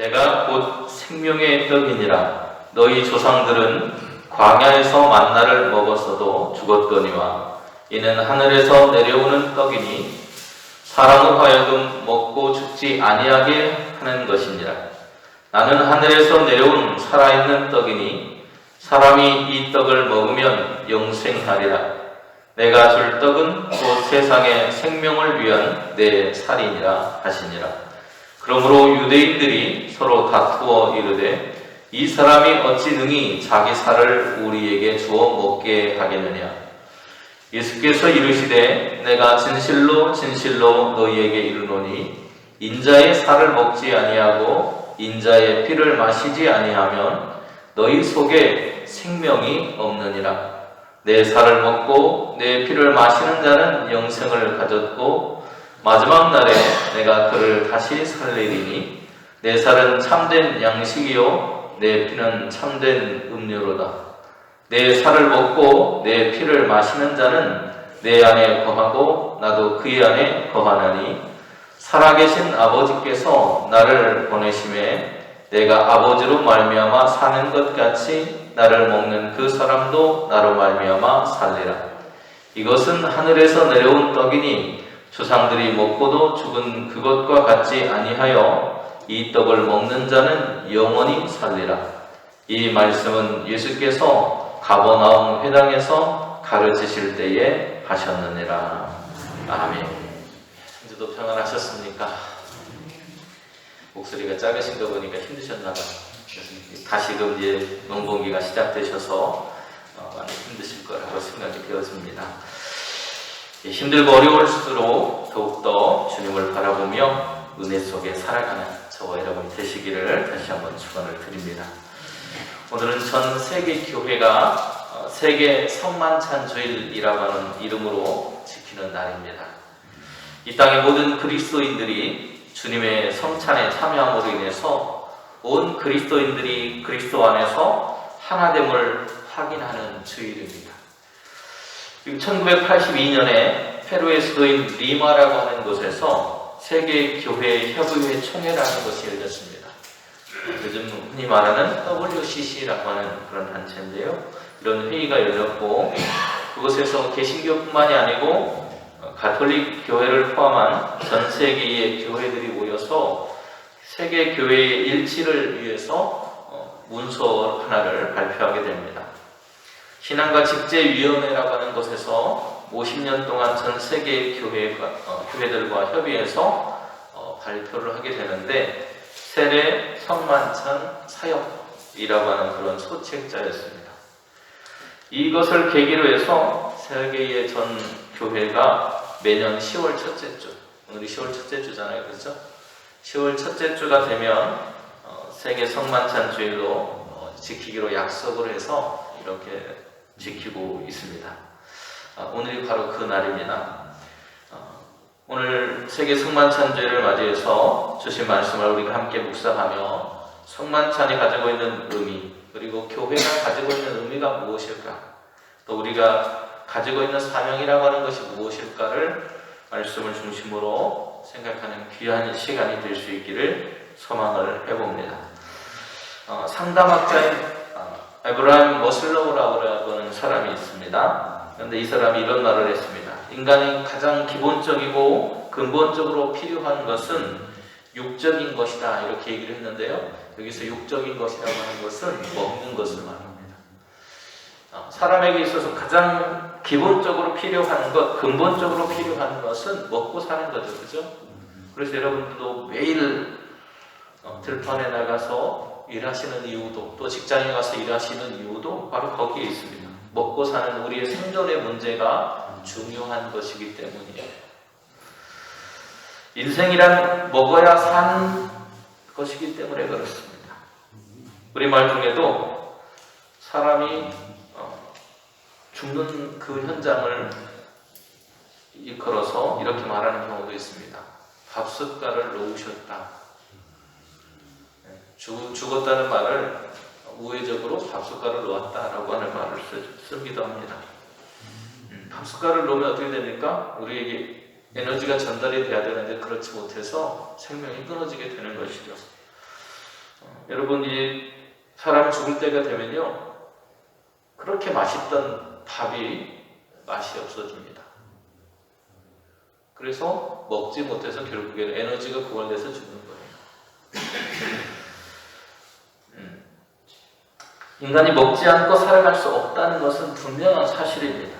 내가 곧 생명의 떡이니라. 너희 조상들은 광야에서 만나를 먹었어도 죽었거니와 이는 하늘에서 내려오는 떡이니 사람으로 하여금 먹고 죽지 아니하게 하는 것이니라. 나는 하늘에서 내려온 살아있는 떡이니 사람이 이 떡을 먹으면 영생하리라. 내가 줄 떡은 곧 세상의 생명을 위한 내 살이니라 하시니라. 그러므로 유대인들이 서로 다투어 이르되 이 사람이 어찌 능히 자기 살을 우리에게 주어 먹게 하겠느냐. 예수께서 이르시되 내가 진실로 진실로 너희에게 이르노니 인자의 살을 먹지 아니하고 인자의 피를 마시지 아니하면 너희 속에 생명이 없느니라. 내 살을 먹고 내 피를 마시는 자는 영생을 가졌고 마지막 날에 내가 그를 다시 살리리니 내 살은 참된 양식이요 내 피는 참된 음료로다. 내 살을 먹고 내 피를 마시는 자는 내 안에 거하고 나도 그의 안에 거하나니 살아계신 아버지께서 나를 보내심에 내가 아버지로 말미암아 사는 것 같이 나를 먹는 그 사람도 나로 말미암아 살리라. 이것은 하늘에서 내려온 떡이니 조상들이 먹고도 죽은 그것과 같지 아니하여 이 떡을 먹는 자는 영원히 살리라. 이 말씀은 예수께서 가버나움 회당에서 가르치실 때에 하셨느니라. 아멘. 한주도 평안하셨습니까? 목소리가 작으신 거 보니까 힘드셨나 봐요. 다시금 이제 농번기가 시작되셔서 많이 힘드실 거라고 생각이 되어집니다. 힘들고 어려울수록 더욱더 주님을 바라보며 은혜 속에 살아가는 저와 여러분이 되시기를 다시 한번 축원을 드립니다. 오늘은 전 세계 교회가 세계 성만찬 주일이라고 하는 이름으로 지키는 날입니다. 이 땅의 모든 그리스도인들이 주님의 성찬에 참여함으로 인해서 온 그리스도인들이 그리스도 안에서 하나됨을 확인하는 주일입니다. 1982년에 페루의 수도인 리마라고 하는 곳에서 세계교회 협의회 총회라는 것이 열렸습니다. 요즘 흔히 말하는 WCC라고 하는 그런 단체인데요. 이런 회의가 열렸고 그곳에서 개신교뿐만이 아니고 가톨릭 교회를 포함한 전 세계의 교회들이 모여서 세계교회의 일치를 위해서 문서 하나를 발표하게 됩니다. 신앙과 직제위원회라고 하는 곳에서 50년 동안 전 세계 교회들과 협의해서 발표를 하게 되는데 세례 성만찬 사역이라고 하는 그런 소책자였습니다. 이것을 계기로 해서 세계의 전 교회가 매년 10월 첫째 주, 오늘이 10월 첫째 주잖아요, 그렇죠? 10월 첫째 주가 되면 세계 성만찬 주일로 지키기로 약속을 해서 이렇게 지키고 있습니다. 오늘이 바로 그 날입니다. 오늘 세계 성만찬주일을 맞이해서 주신 말씀을 우리가 함께 묵상하며 성만찬이 가지고 있는 의미, 그리고 교회가 가지고 있는 의미가 무엇일까, 또 우리가 가지고 있는 사명이라고 하는 것이 무엇일까를 말씀을 중심으로 생각하는 귀한 시간이 될 수 있기를 소망을 해봅니다. 상담학자인 에브라임 머슬로우라고 하는 사람이 있습니다. 그런데 이 사람이 이런 말을 했습니다. 인간이 가장 기본적이고 근본적으로 필요한 것은 육적인 것이다, 이렇게 얘기를 했는데요. 여기서 육적인 것이라고 하는 것은 먹는 것을 말합니다. 사람에게 있어서 가장 기본적으로 필요한 것, 근본적으로 필요한 것은 먹고 사는 거죠, 그죠? 그래서 여러분들도 매일 들판에 나가서 일하시는 이유도, 또 직장에 가서 일하시는 이유도 바로 거기에 있습니다. 먹고 사는 우리의 생존의 문제가 중요한 것이기 때문이에요. 인생이란 먹어야 사는 것이기 때문에 그렇습니다. 우리말 중에도 사람이 죽는 그 현장을 일컬어서 이렇게 말하는 경우도 있습니다. 밥숟가락을 놓으셨다. 죽었다는 말을 우회적으로 밥숟가락을 놓았다라고 하는 말을 쓰기도 합니다. 밥숟가락을 놓으면 어떻게 됩니까? 우리에게 에너지가 전달이 돼야 되는데 그렇지 못해서 생명이 끊어지게 되는 것이죠. 여러분, 이 사람 죽을 때가 되면요, 그렇게 맛있던 밥이 맛이 없어집니다. 그래서 먹지 못해서 결국에는 에너지가 고갈돼서 죽는 거예요. 인간이 먹지 않고 살아갈 수 없다는 것은 분명한 사실입니다.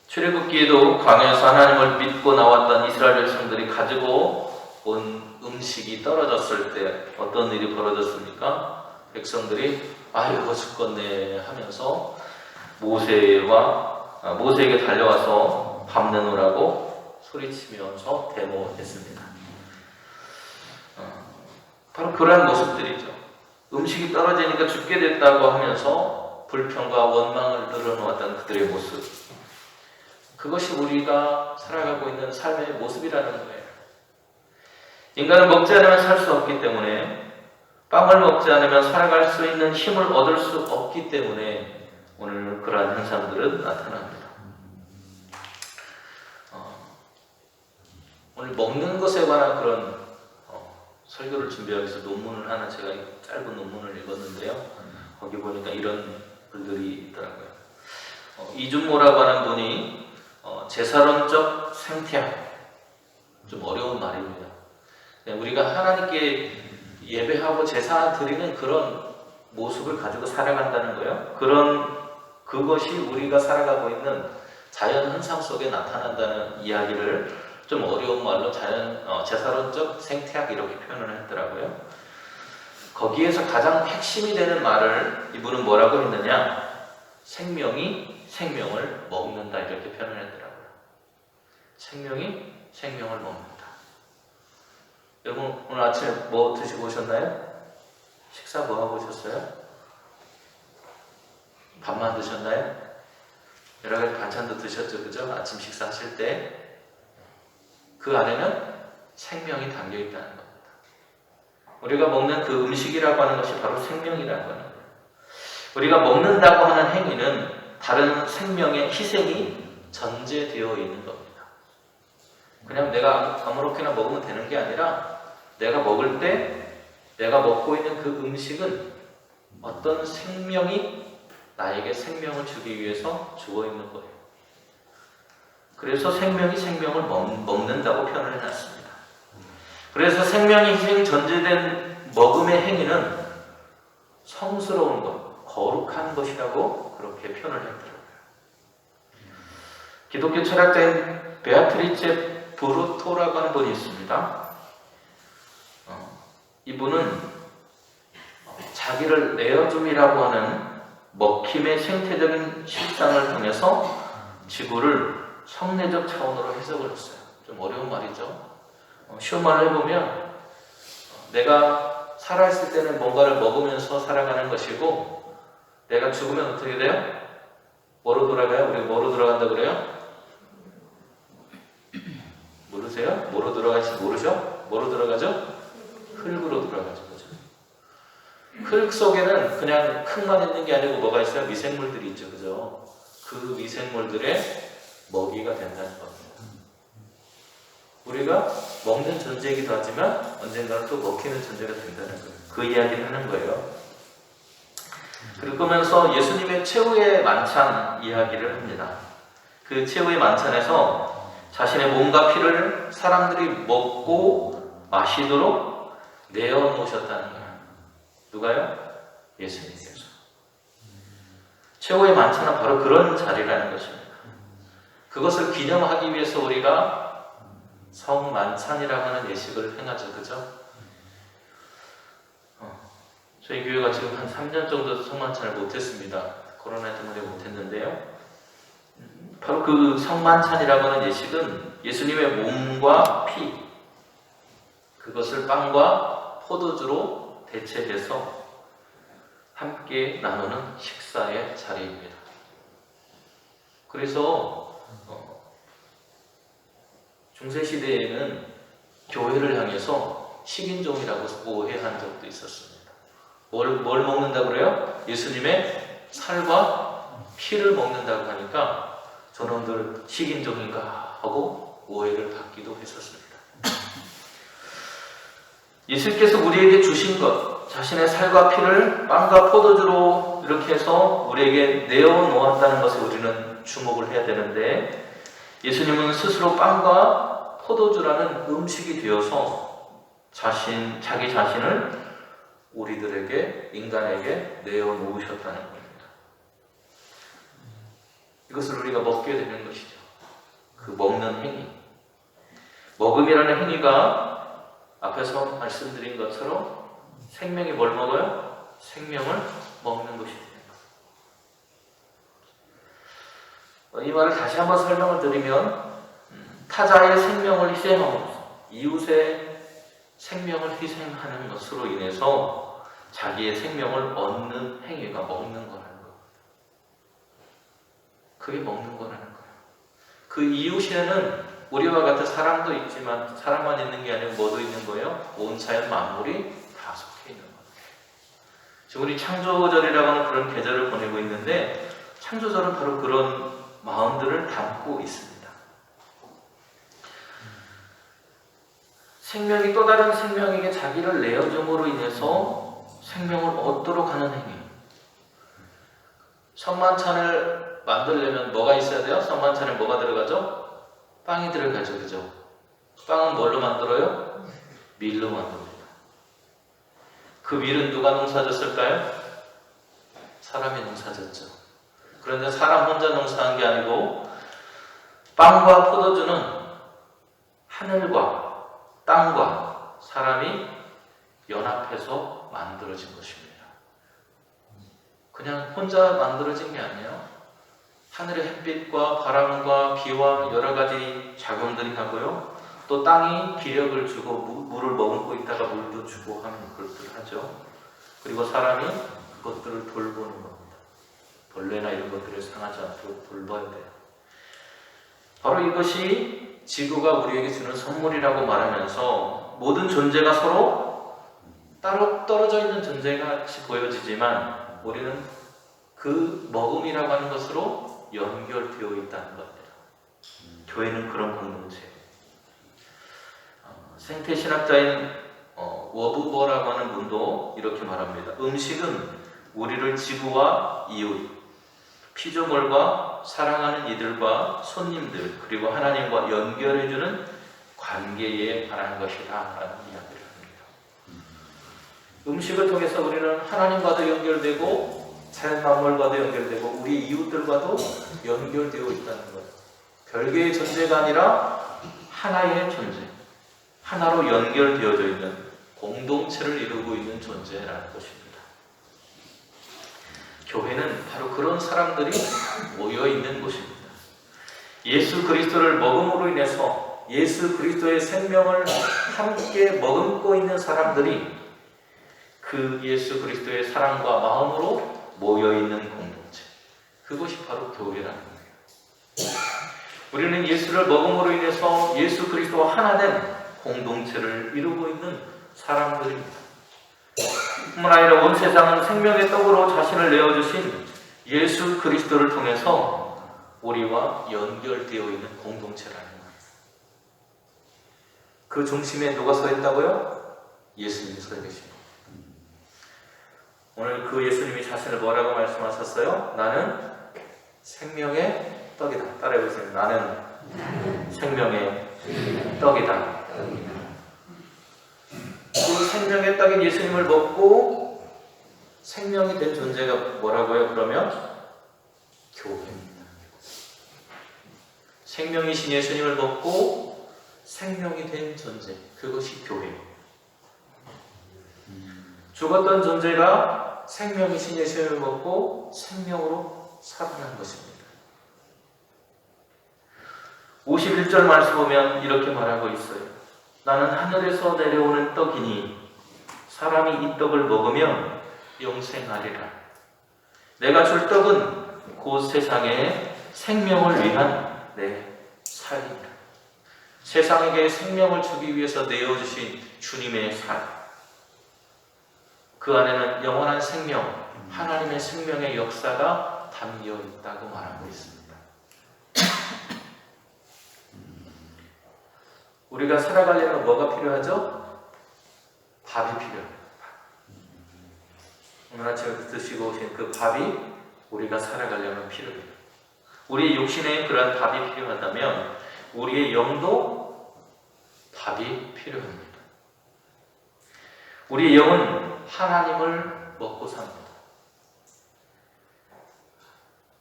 출애굽기에도 광야에서 하나님을 믿고 나왔던 이스라엘 백성들이 가지고 온 음식이 떨어졌을 때 어떤 일이 벌어졌습니까? 백성들이 이거 죽겠네 하면서 모세에게 달려와서 밥 내놓으라고 소리치면서 데모했습니다. 바로 그러한 모습들이죠. 음식이 떨어지니까 죽게 됐다고 하면서 불평과 원망을 늘어놓았던 그들의 모습, 그것이 우리가 살아가고 있는 삶의 모습이라는 거예요. 인간은 먹지 않으면 살 수 없기 때문에, 빵을 먹지 않으면 살아갈 수 있는 힘을 얻을 수 없기 때문에 오늘 그러한 현상들은 나타납니다. 오늘 먹는 것에 관한 그런 설교를 준비하기 위해서 논문을 하나, 제가 짧은 논문을 읽었는데요. 거기 보니까 이런 글들이 있더라고요. 이준모라고 하는 분이 제사론적 생태학, 좀 어려운 말입니다. 우리가 하나님께 예배하고 제사 드리는 그런 모습을 가지고 살아간다는 거예요. 그것이 우리가 살아가고 있는 자연 현상 속에 나타난다는 이야기를 좀 어려운 말로 제사론적 생태학 이렇게 표현을 했더라고요. 거기에서 가장 핵심이 되는 말을 이분은 뭐라고 했느냐? 생명이 생명을 먹는다, 이렇게 표현을 했더라고요. 생명이 생명을 먹는다. 여러분, 오늘 아침에 뭐 드시고 오셨나요? 식사 뭐 하고 오셨어요? 밥만 드셨나요? 여러 가지 반찬도 드셨죠, 그죠? 아침 식사하실 때 그 안에는 생명이 담겨 있다는 겁니다. 우리가 먹는 그 음식이라고 하는 것이 바로 생명이라고 하는 거예요. 우리가 먹는다고 하는 행위는 다른 생명의 희생이 전제되어 있는 겁니다. 그냥 내가 아무렇게나 먹으면 되는 게 아니라, 내가 먹을 때 내가 먹고 있는 그 음식은 어떤 생명이 나에게 생명을 주기 위해서 죽어 있는 거예요. 그래서 생명이 생명을 먹는다고 표현을 해놨습니다. 그래서 생명이 희생 전제된 먹음의 행위는 성스러운 것, 거룩한 것이라고 그렇게 표현을 했더라고요. 기독교 철학자인 베아트리체 브루토라고 하는 분이 있습니다. 이분은 자기를 내어줌이라고 하는 먹힘의 생태적인 실상을 통해서 지구를 성내적 차원으로 해석을 했어요. 좀 어려운 말이죠. 쉬운 말을 해보면, 내가 살아있을 때는 뭔가를 먹으면서 살아가는 것이고, 내가 죽으면 어떻게 돼요? 뭐로 돌아가요? 우리 뭐로 돌아간다 그래요? 모르세요? 뭐로 돌아갈지 모르죠? 뭐로 들어가죠? 흙으로 돌아가죠. 그죠? 흙 속에는 그냥 흙만 있는 게 아니고 뭐가 있어요? 미생물들이 있죠. 그죠? 그 미생물들의 먹이가 된다는 겁니다. 우리가 먹는 존재이기도 하지만 언젠가는 또 먹히는 존재가 된다는 거예요. 그 이야기를 하는 거예요. 그러면서 예수님의 최후의 만찬 이야기를 합니다. 그 최후의 만찬에서 자신의 몸과 피를 사람들이 먹고 마시도록 내어놓으셨다는 거예요. 누가요? 예수님께서. 최후의 만찬은 바로 그런 자리라는 것입니다. 그것을 기념하기 위해서 우리가 성만찬이라고 하는 예식을 행하죠. 그죠? 저희 교회가 지금 한 3년 정도 성만찬을 못했습니다. 코로나 때문에 못했는데요. 바로 그 성만찬이라고 하는 예식은 예수님의 몸과 피, 그것을 빵과 포도주로 대체해서 함께 나누는 식사의 자리입니다. 그래서 중세시대에는 교회를 향해서 식인종이라고 오해한 적도 있었습니다. 뭘 먹는다고 그래요? 예수님의 살과 피를 먹는다고 하니까 저놈들 식인종인가 하고 오해를 받기도 했었습니다. 예수님께서 우리에게 주신 것, 자신의 살과 피를 빵과 포도주로 이렇게 해서 우리에게 내어놓았다는 것에 우리는 주목을 해야 되는데, 예수님은 스스로 빵과 포도주라는 음식이 되어서 자기 자신을 우리들에게, 인간에게 내어놓으셨다는 겁니다. 이것을 우리가 먹게 되는 것이죠. 그 먹는 행위. 먹음이라는 행위가 앞에서 말씀드린 것처럼 생명이 뭘 먹어요? 생명을 먹는 것이 되는 거예요. 이 말을 다시 한번 설명을 드리면, 타자의 생명을 희생함으로써 이웃의 생명을 희생하는 것으로 인해서 자기의 생명을 얻는 행위가 먹는 거라는 거. 그게 먹는 거라는 거예요. 그 이웃에는 우리와 같은 사람도 있지만 사람만 있는 게 아니고 뭐도 있는 거예요? 온 자연 만물이 다 속해 있는 거예요. 지금 우리 창조절이라고 하는 그런 계절을 보내고 있는데, 창조절은 바로 그런 마음들을 담고 있습니다. 생명이 또 다른 생명에게 자기를 내어줌으로 인해서 생명을 얻도록 하는 행위. 성만찬을 만들려면 뭐가 있어야 돼요? 성만찬에 뭐가 들어가죠? 빵이 들어가죠. 그죠? 빵은 뭘로 만들어요? 밀로 만듭니다. 그 밀은 누가 농사졌을까요? 사람이 농사졌죠. 그런데 사람 혼자 농사한 게 아니고, 빵과 포도주는 하늘과 땅과 사람이 연합해서 만들어진 것입니다. 그냥 혼자 만들어진 게 아니에요. 하늘의 햇빛과 바람과 비와 여러 가지 작용들이 하고요. 또 땅이 기력을 주고 물을 머금고 있다가 물도 주고 하는 것들을 하죠. 그리고 사람이 그것들을 돌보는 겁니다. 벌레나 이런 것들을 상하지 않도록 돌봐야 돼요. 바로 이것이 지구가 우리에게 주는 선물이라고 말하면서, 모든 존재가 서로 따로 떨어져 있는 존재가 같이 보여지지만 우리는 그 먹음이라고 하는 것으로 연결되어 있다는 겁니다. 교회는 그런 공동체예요. 생태신학자인 워브버라고 하는 분도 이렇게 말합니다. 음식은 우리를 지구와 이웃, 피조물과 사랑하는 이들과 손님들, 그리고 하나님과 연결해주는 관계에 관한 것이다 라는 이야기를 합니다. 음식을 통해서 우리는 하나님과도 연결되고 자연 만물과도 연결되고 우리 이웃들과도 연결되어 있다는 거예요. 별개의 존재가 아니라 하나의 존재, 하나로 연결되어져 있는 공동체를 이루고 있는 존재라는 것입니다. 교회는 바로 그런 사람들이 모여 있는 곳입니다. 예수 그리스도를 먹음으로 인해서 예수 그리스도의 생명을 함께 머금고 있는 사람들이 그 예수 그리스도의 사랑과 마음으로 모여 있는 공동체, 그것이 바로 교회라는 거예요. 우리는 예수를 먹음으로 인해서 예수 그리스도와 하나 된 공동체를 이루고 있는 사람들입니다. 뿐만 아니라 온 세상은 생명의 떡으로 자신을 내어주신 예수 그리스도를 통해서 우리와 연결되어 있는 공동체라는 거예요. 그 중심에 누가 서 있다고요? 예수님이 서 계십니다. 오늘 그 예수님이 자신을 뭐라고 말씀하셨어요? 나는 생명의 떡이다. 따라해보세요. 나는 생명의 떡이다. 그 생명의 떡인 예수님을 먹고 생명이 된 존재가 뭐라고요? 그러면 교회입니다. 생명이신 예수님을 먹고 생명이 된 존재, 그것이 교회입니다. 죽었던 존재가 생명이신 예수님을 먹고 생명으로 살아난 것입니다. 51절 말씀 보면 이렇게 말하고 있어요. 나는 하늘에서 내려오는 떡이니 사람이 이 떡을 먹으면 영생하리라. 내가 줄 떡은 곧 세상에 생명을 위한 내 살이니라. 세상에게 생명을 주기 위해서 내어주신 주님의 살, 그 안에는 영원한 생명, 하나님의 생명의 역사가 담겨 있다고 말하고 있습니다. 우리가 살아가려면 뭐가 필요하죠? 밥이 필요합니다. 오늘 아침에 드시고 오신 그 밥이 우리가 살아가려면 필요해요. 우리의 육신에 그러한 밥이 필요하다면 우리의 영도 밥이 필요합니다. 우리의 영은 하나님을 먹고 삽니다.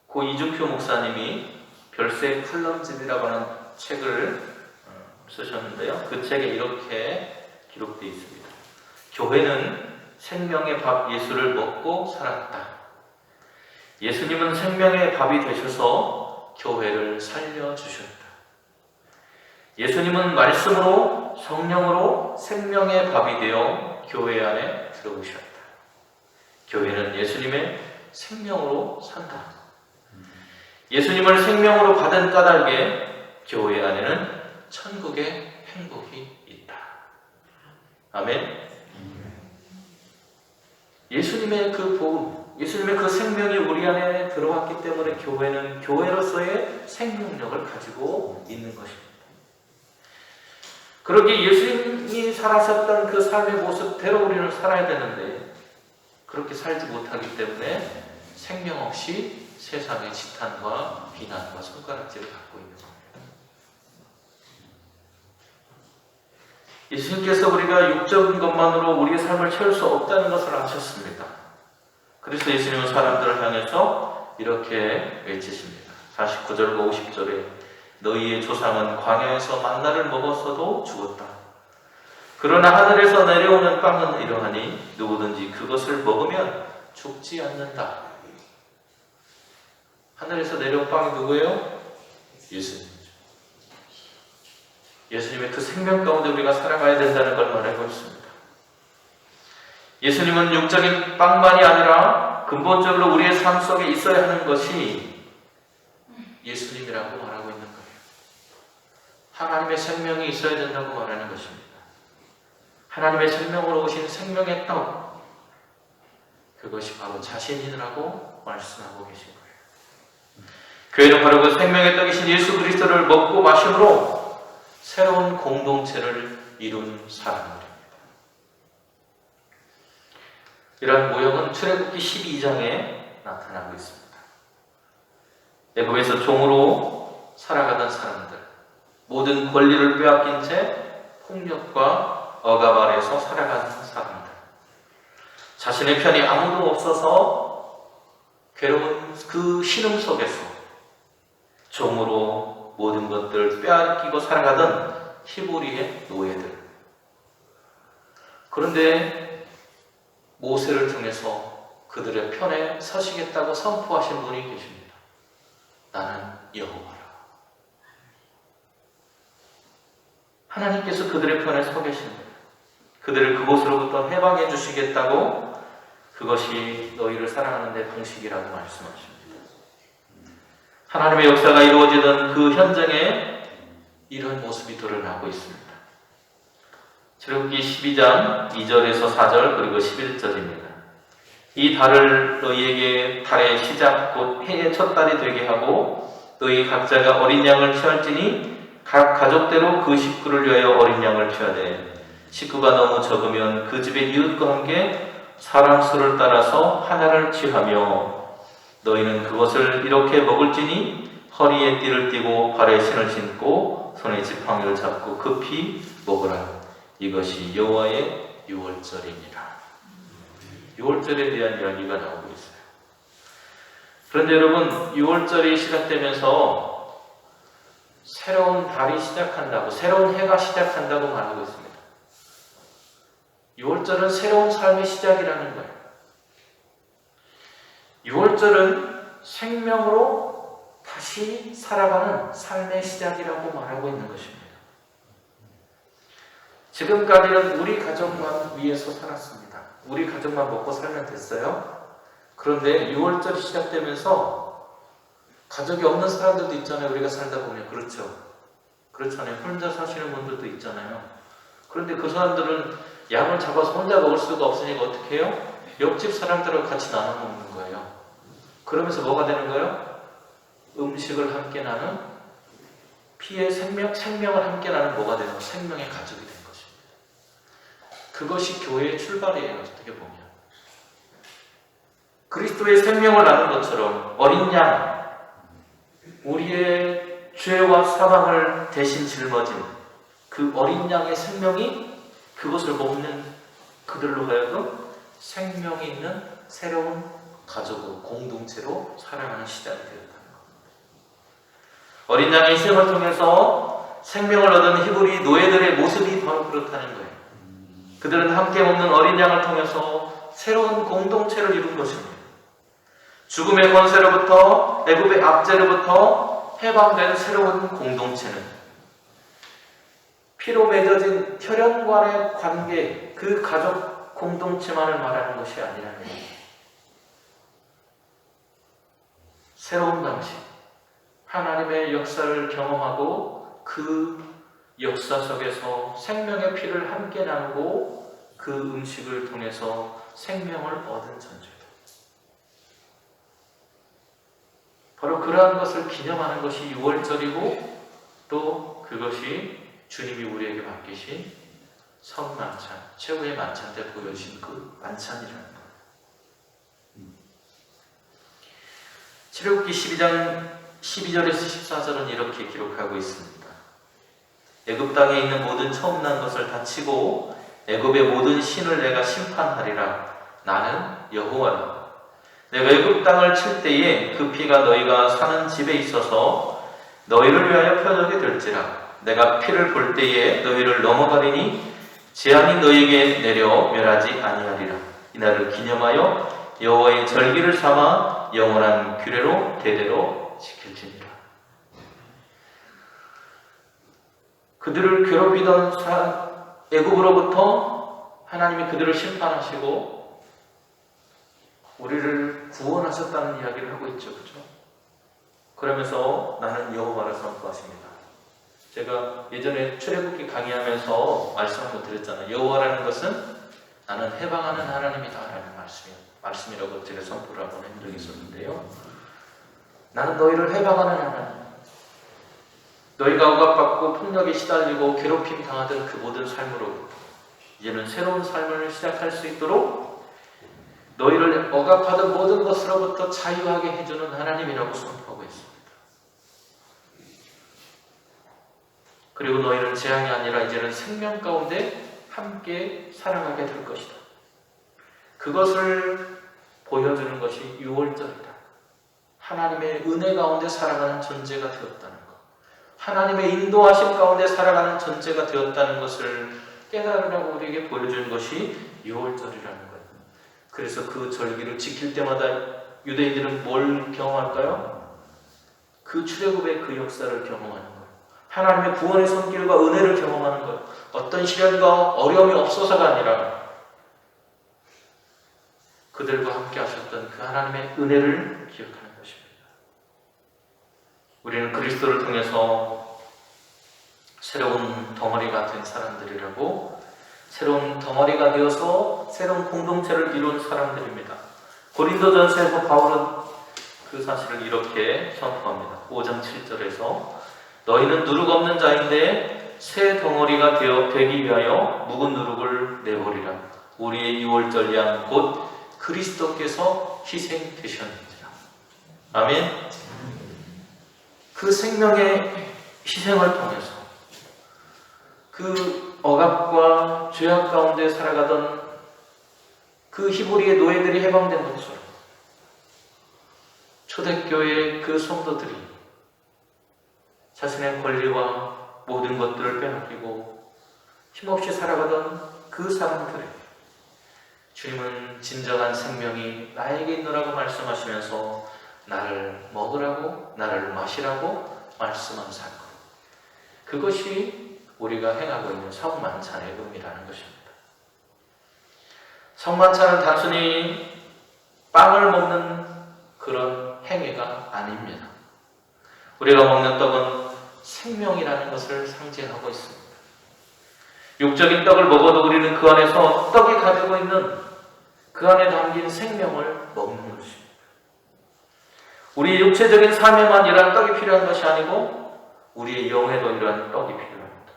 고 이중표 목사님이 별세 칼럼집이라고 하는 책을 쓰셨는데요. 그 책에 이렇게 기록되어 있습니다. 교회는 생명의 밥 예수를 먹고 살았다. 예수님은 생명의 밥이 되셔서 교회를 살려주셨다. 예수님은 말씀으로 성령으로 생명의 밥이 되어 교회 안에 들어오셨다. 교회는 예수님의 생명으로 산다. 예수님을 생명으로 받은 까닭에 교회 안에는 천국의 행복이 있다. 아멘. 예수님의 그 복음, 예수님의 그 생명이 우리 안에 들어왔기 때문에 교회는 교회로서의 생명력을 가지고 있는 것입니다. 그러기에 예수님이 살아셨던 그 삶의 모습대로 우리는 살아야 되는데 그렇게 살지 못하기 때문에 생명 없이 세상의 지탄과 비난과 손가락질을 받고 있는 겁니다. 예수님께서 우리가 육적인 것만으로 우리의 삶을 채울 수 없다는 것을 아셨습니다. 그래서 예수님은 사람들을 향해서 이렇게 외치십니다. 49절과 50절에 너희의 조상은 광야에서 만나를 먹었어도 죽었다. 그러나 하늘에서 내려오는 빵은 이러하니 누구든지 그것을 먹으면 죽지 않는다. 하늘에서 내려온 빵이 누구예요? 예수님이죠. 예수님의 그 생명 가운데 우리가 살아가야 된다는 걸 말하고 있습니다. 예수님은 육적인 빵만이 아니라 근본적으로 우리의 삶 속에 있어야 하는 것이 예수님이라고 말하고 있는 거예요. 하나님의 생명이 있어야 된다고 말하는 것입니다. 하나님의 생명으로 오신 생명의 떡, 그것이 바로 자신이라고 말씀하고 계신 거예요. 교회는 바로 그 생명의 떡이신 예수 그리스도를 먹고 마심으로 새로운 공동체를 이룬 사람들입니다. 이러한 모형은 출애굽기 12장에 나타나고 있습니다. 애굽에서 종으로 살아가던 사람들, 모든 권리를 빼앗긴 채 폭력과 억압 아래에서 살아가는 사람들, 자신의 편이 아무도 없어서 괴로운 그 신음 속에서 종으로 모든 것들을 빼앗기고 살아가던 히브리의 노예들. 그런데 모세를 통해서 그들의 편에 서시겠다고 선포하신 분이 계십니다. 나는 여호와라. 하나님께서 그들의 편에 서 계십니다. 그들을 그곳으로부터 해방해 주시겠다고 그것이 너희를 사랑하는 데 공식이라고 말씀하십니다. 하나님의 역사가 이루어지던 그 현장에 이런 모습이 드러나고 있습니다. 출애굽기 12장 2절에서 4절 그리고 11절입니다. 이 달을 너희에게 달의 시작 곧 해의 첫 달이 되게 하고 너희 각자가 어린 양을 취할지니 각 가족대로 그 식구를 위하여 어린 양을 취하되 식구가 너무 적으면 그 집의 이웃과 함께 사람 수를 따라서 하나를 취하며 너희는 그것을 이렇게 먹을지니 허리에 띠를 띠고 발에 신을 신고 손에 지팡이를 잡고 급히 먹으라. 이것이 여호와의 유월절이니라. 유월절에 대한 이야기가 나오고 있어요. 그런데 여러분, 유월절이 시작되면서 새로운 달이 시작한다고, 새로운 해가 시작한다고 말하고 있습니다. 유월절은 새로운 삶의 시작이라는 거예요. 유월절은 생명으로 다시 살아가는 삶의 시작이라고 말하고 있는 것입니다. 지금까지는 우리 가족만 위해서 살았습니다. 우리 가족만 먹고 살면 됐어요. 그런데 유월절이 시작되면서 가족이 없는 사람들도 있잖아요. 우리가 살다 보면. 그렇죠. 그렇잖아요. 혼자 사시는 분들도 있잖아요. 그런데 그 사람들은 양을 잡아서 혼자 먹을 수가 없으니까 어떻게 해요? 옆집 사람들하고 같이 나눠 먹는 거예요. 그러면서 뭐가 되는 거예요? 음식을 함께 나눈 피의 생명을 함께 나눈 뭐가 되는 생명의 가족이 되는 것입니다. 그것이 교회의 출발이에요. 어떻게 보면. 그리스도의 생명을 나눈 것처럼 어린 양, 우리의 죄와 사망을 대신 짊어진 그 어린 양의 생명이 그것을 먹는 그들로 하여금 생명이 있는 새로운 가족으로, 공동체로 살아가는 시작이 되었다는 것. 어린 양의 희생을 통해서 생명을 얻은 히브리 노예들의 모습이 바로 그렇다는 거예요. 그들은 함께 먹는 어린 양을 통해서 새로운 공동체를 이룬 것입니다. 죽음의 권세로부터, 애굽의 압제로부터 해방된 새로운 공동체는 피로 맺어진 혈연간의 관계, 그 가족 공동체만을 말하는 것이 아니라는 거예요. 새로운 방식, 하나님의 역사를 경험하고 그 역사 속에서 생명의 피를 함께 나누고 그 음식을 통해서 생명을 얻은 존재다. 바로 그러한 것을 기념하는 것이 6월절이고 또 그것이 주님이 우리에게 맡기신 성만찬, 최후의 만찬 때 보여주신 그 만찬이라는 거예요. 출애굽기 12장 12절에서 14절은 이렇게 기록하고 있습니다. 애굽 땅에 있는 모든 처음 난 것을 다 치고 애굽의 모든 신을 내가 심판하리라. 나는 여호와라. 내가 애굽 땅을 칠 때에 그 피가 너희가 사는 집에 있어서 너희를 위하여 표적이 될지라. 내가 피를 볼 때에 너희를 넘어가리니 재앙이 너희에게 내려 멸하지 아니하리라. 이날을 기념하여 여호와의 절기를 삼아 영원한 규례로 대대로 지킬지니라. 그들을 괴롭히던 애굽으로부터 하나님이 그들을 심판하시고 우리를 구원하셨다는 이야기를 하고 있죠. 그렇죠? 그러면서 나는 여호와라 선포하십니다. 제가 예전에 출애굽기 강의하면서 말씀 한번 드렸잖아요. 여호와라는 것은 나는 해방하는 하나님이다 라는 말씀이라고 제가 선포를 한번 한 적이 있었는데요. 나는 너희를 해방하는 하나님, 너희가 억압받고 폭력에 시달리고 괴롭힘 당하던 그 모든 삶으로 이제는 새로운 삶을 시작할 수 있도록 너희를 억압하던 모든 것으로부터 자유하게 해주는 하나님이라고 선포하고 있습니다. 그리고 너희는 재앙이 아니라 이제는 생명 가운데 함께 살아가게 될 것이다. 그것을 보여주는 것이 6월절이다. 하나님의 은혜 가운데 살아가는 존재가 되었다는 것, 하나님의 인도하심 가운데 살아가는 존재가 되었다는 것을 깨달으라고 우리에게 보여주는 것이 6월절이라는 거예요. 그래서 그 절기를 지킬 때마다 유대인들은 뭘 경험할까요? 그 출애굽의 그 역사를 경험하는 거예요. 하나님의 구원의 손길과 은혜를 경험하는 거예요. 어떤 시련과 어려움이 없어서가 아니라 그들과 함께 하셨던 그 하나님의 은혜를 기억하는 것입니다. 우리는 그리스도를 통해서 새로운 덩어리가 된 사람들이라고, 새로운 덩어리가 되어서 새로운 공동체를 이룬 사람들입니다. 고린도전서에서 바울은 그 사실을 이렇게 선포합니다. 5장 7절에서 너희는 누룩 없는 자인데 새 덩어리가 되기 위하여 묵은 누룩을 내버리라. 우리의 6월절 양 곧 그리스도께서 희생되셨느니라. 아멘. 그 생명의 희생을 통해서 그 억압과 죄악 가운데 살아가던 그 히브리의 노예들이 해방된 것처럼 초대교회의 그 성도들이 자신의 권리와 모든 것들을 빼앗기고 힘없이 살아가던 그 사람들에게 주님은 진정한 생명이 나에게 있노라고 말씀하시면서 나를 먹으라고, 나를 마시라고 말씀한 사건, 그것이 우리가 행하고 있는 성만찬의 의미라는 것입니다. 성만찬은 단순히 빵을 먹는 그런 행위가 아닙니다. 우리가 먹는 떡은 생명이라는 것을 상징하고 있습니다. 육적인 떡을 먹어도 우리는 그 안에서 떡이 가지고 있는 그 안에 담긴 생명을 먹는 것입니다. 우리의 육체적인 삶에만 이러한 떡이 필요한 것이 아니고 우리의 영에도 이러한 떡이 필요합니다.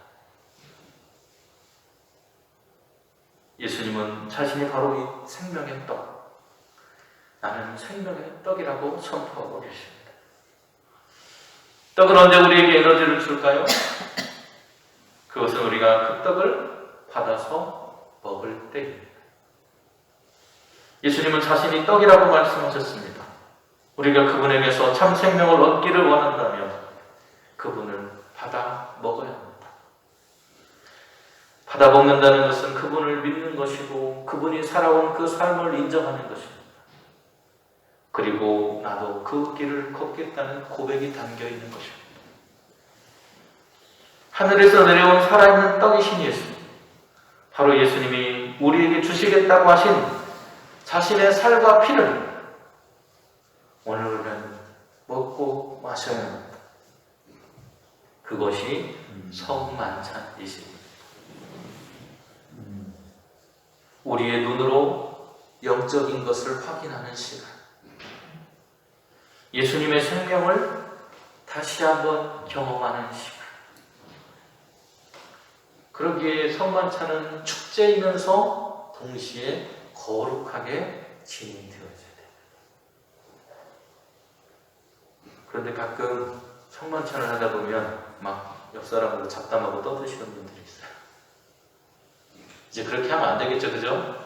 예수님은 자신이 바로 이 생명의 떡, 나는 생명의 떡이라고 선포하고 계십니다. 떡은 언제 우리에게 에너지를 줄까요? 그것은 우리가 그 떡을 받아서 먹을 때입니다. 예수님은 자신이 떡이라고 말씀하셨습니다. 우리가 그분에게서 참 생명을 얻기를 원한다면 그분을 받아 먹어야 합니다. 받아 먹는다는 것은 그분을 믿는 것이고 그분이 살아온 그 삶을 인정하는 것입니다. 그리고 나도 그 길을 걷겠다는 고백이 담겨 있는 것입니다. 하늘에서 내려온 살아있는 떡이신 예수, 바로 예수님이 우리에게 주시겠다고 하신 자신의 살과 피를 오늘 우리는 먹고 마셔야 합니다. 그것이 성만찬이십니다. 우리의 눈으로 영적인 것을 확인하는 시간, 예수님의 생명을 다시 한번 경험하는 시간. 그러기에 성만찬은 축제이면서 동시에 거룩하게 진행되어져야 돼요. 그런데 가끔 성만찬을 하다 보면 막 옆 사람으로 잡담하고 떠드시는 분들이 있어요. 이제 그렇게 하면 안 되겠죠, 그죠?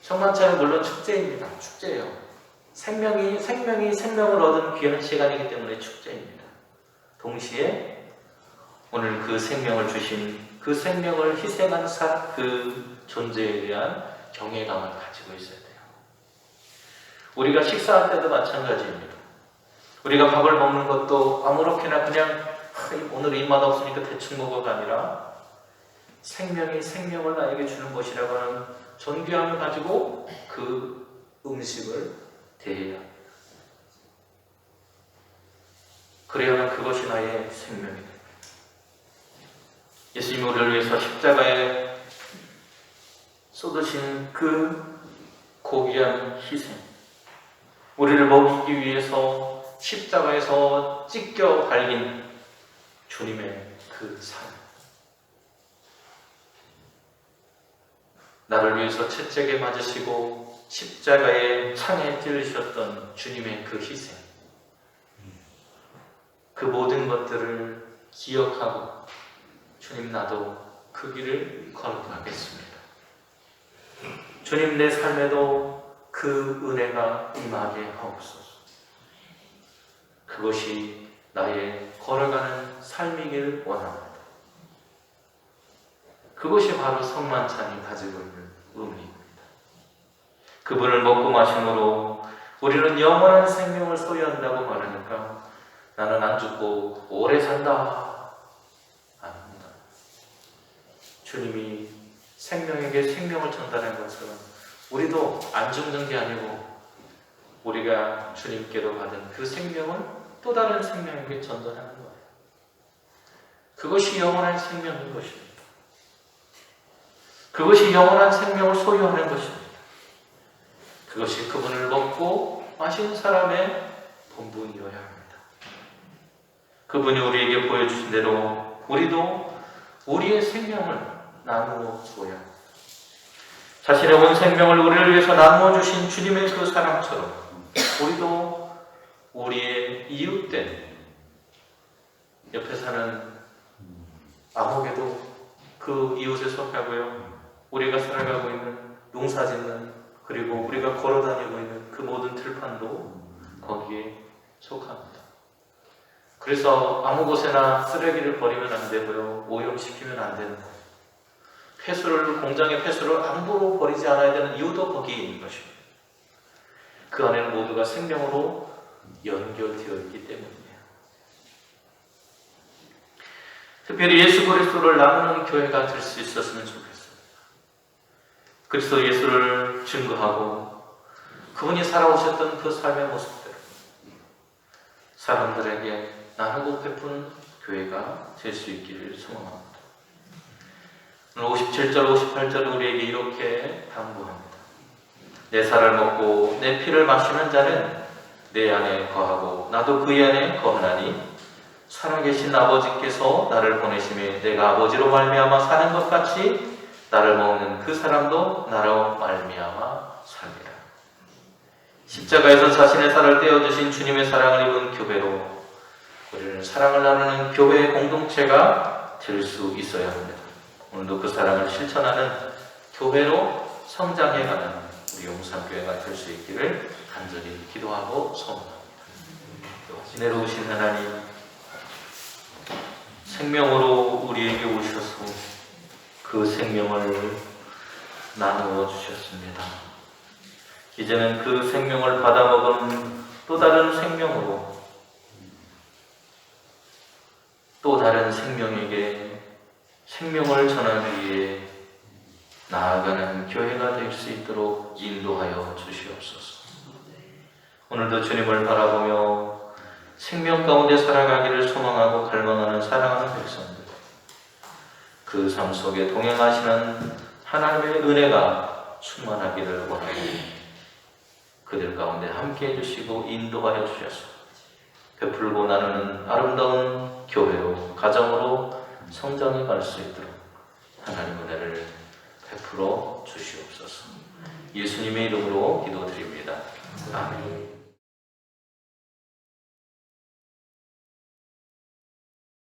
성만찬은 물론 축제입니다. 축제예요. 생명이 생명을 얻은 귀한 시간이기 때문에 축제입니다. 동시에 오늘 그 생명을 주신 그 생명을 희생한 그 존재에 대한 경외감을 가지고 있어야 돼요. 우리가 식사할 때도 마찬가지입니다. 우리가 밥을 먹는 것도 아무렇게나 그냥 오늘 입맛 없으니까 대충 먹어가 아니라 생명이 생명을 나에게 주는 것이라고 하는 존귀함을 가지고 그 음식을 대해야 합니다. 그래야만 그것이 나의 생명이 됩니다. 예수님이 우리를 위해서 십자가에 쏟으신 그 고귀한 희생, 우리를 먹이기 위해서 십자가에서 찢겨 달린 주님의 그 삶, 나를 위해서 채찍에 맞으시고 십자가의 창에 찔리셨던 주님의 그 희생, 그 모든 것들을 기억하고 주님, 나도 그 길을 걸어가겠습니다. 주님, 내 삶에도 그 은혜가 임하게 하옵소서. 그것이 나의 걸어가는 삶이길 원합니다. 그것이 바로 성만찬이 가지고 있는 의미입니다. 그분을 먹고 마심으로 우리는 영원한 생명을 소유한다고 말하니까 나는 안 죽고 오래 산다. 아닙니다. 주님이 생명에게 생명을 전달한 것처럼 우리도 안 죽는 게 아니고 우리가 주님께로 받은 그 생명을 또 다른 생명에게 전달하는 거예요. 그것이 영원한 생명인 것입니다. 그것이 영원한 생명을 소유하는 것입니다. 그것이 그분을 먹고 마시는 사람의 본분이어야 합니다. 그분이 우리에게 보여주신 대로 우리도 우리의 생명을 나누어 주어야 합니다. 자신의 온 생명을 우리를 위해서 나누어 주신 주님의 그 사랑처럼 우리도 우리의 이웃된 옆에 사는 아무개도 그 이웃에 속하고요. 우리가 살아가고 있는 농사짓는 그리고 우리가 걸어다니고 있는 그 모든 들판도 거기에 속합니다. 그래서 아무 곳에나 쓰레기를 버리면 안 되고요. 오염시키면 안 되는 거예요. 폐수를, 공장의 폐수를 함부로 버리지 않아야 되는 이유도 거기에 있는 것입니다. 그 안에는 모두가 생명으로 연결되어 있기 때문이에요. 특별히 예수 그리스도를 나누는 교회가 될 수 있었으면 좋겠습니다. 그리스도 예수를 증거하고 그분이 살아오셨던 그 삶의 모습대로 사람들에게 나누고 베푸는 교회가 될 수 있기를 소망합니다. 오늘 57절, 58절 우리에게 이렇게 당부합니다. 내 살을 먹고 내 피를 마시는 자는 내 안에 거하고 나도 그의 안에 거하나니 살아계신 아버지께서 나를 보내심에 내가 아버지로 말미암아 사는 것 같이 나를 먹는 그 사람도 나로 말미암아 살리라. 십자가에서 자신의 살을 떼어주신 주님의 사랑을 입은 교회로 우리는 사랑을 나누는 교회의 공동체가 될 수 있어야 합니다. 오늘도 그 사랑을 실천하는 교회로 성장해가는 우리 용산교회가 될 수 있기를 간절히 기도하고 소원합니다. 지혜로우신 하나님, 생명으로 우리에게 오셔서 그 생명을 나누어 주셨습니다. 이제는 그 생명을 받아먹은 또 다른 생명으로 또 다른 생명에게 생명을 전하기 위해 나아가는 교회가 될 수 있도록 인도하여 주시옵소서. 오늘도 주님을 바라보며 생명 가운데 살아가기를 소망하고 갈망하는 사랑하는 백성들, 그 삶 속에 동행하시는 하나님의 은혜가 충만하기를 원하고 그들 가운데 함께 해주시고 인도하여 주셔서 베풀고 나누는 아름다운 교회로, 가정으로 성장해 갈 수 있도록 하나님 은혜를 베풀어 주시옵소서. 예수님의 이름으로 기도드립니다. 아멘.